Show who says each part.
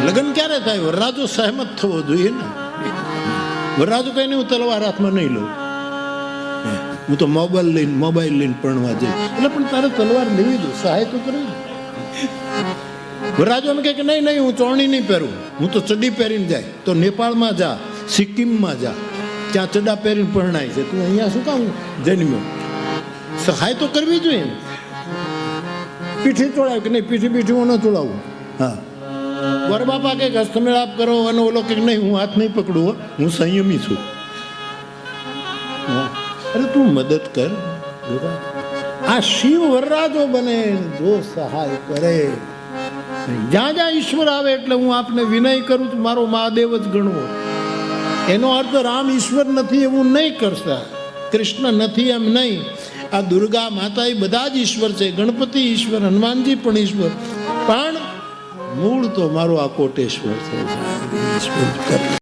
Speaker 1: લગ્ન ક્યારે થાય? વરરાજો સહેમત થવો જોઈએ ને. વરરાજો કઈ નહીં, હું તલવાર હાથમાં નહીં લઉં, હું તો મોબાઈલ લઈને પરણવા જઈશ. એટલે પણ તારે તલવાર લેવી દો, સહાય તો કરવી. વરરાજો એમ કે નહીં નહીં, હું ચોરણી નહીં પહેરું, હું તો ચડ્ડી પહેરીને જાય. તો નેપાળમાં જા, સિક્કિમમાં જા, ત્યાં ચડ્ડા પહેરીને પરણાય છે. તું અહીંયા શું કામ જન્મ્યો? સહાય તો કરવી જોઈએ. પીઠી ચોડાવ કે નહીં, પીઠી હું ન ચોડાવું. હા, વર બાપા કે હસ્તમેળાપ કરો, અને ઓલો કે નહીં હું હાથ નહીં પકડું, હું સંયમી છું. અરે તું મદદ કર. આ શિવ વરરાજો બને જો સહાય કરે. જ્યાં જ્યાં ઈશ્વર આવે એટલે હું આપને વિનય કરું છું, મારો મહાદેવ જ ગણવો. એનો અર્થ રામ ઈશ્વર નથી એવું નહીં કરતા, કૃષ્ણ નથી એમ નહીં. આ દુર્ગા માતા એ બધા જ ઈશ્વર છે. ગણપતિ ઈશ્વર, હનુમાનજી પણ ઈશ્વર, પણ મૂળ તો મારો આ કોટેશ્વર છે. ઈશ્વર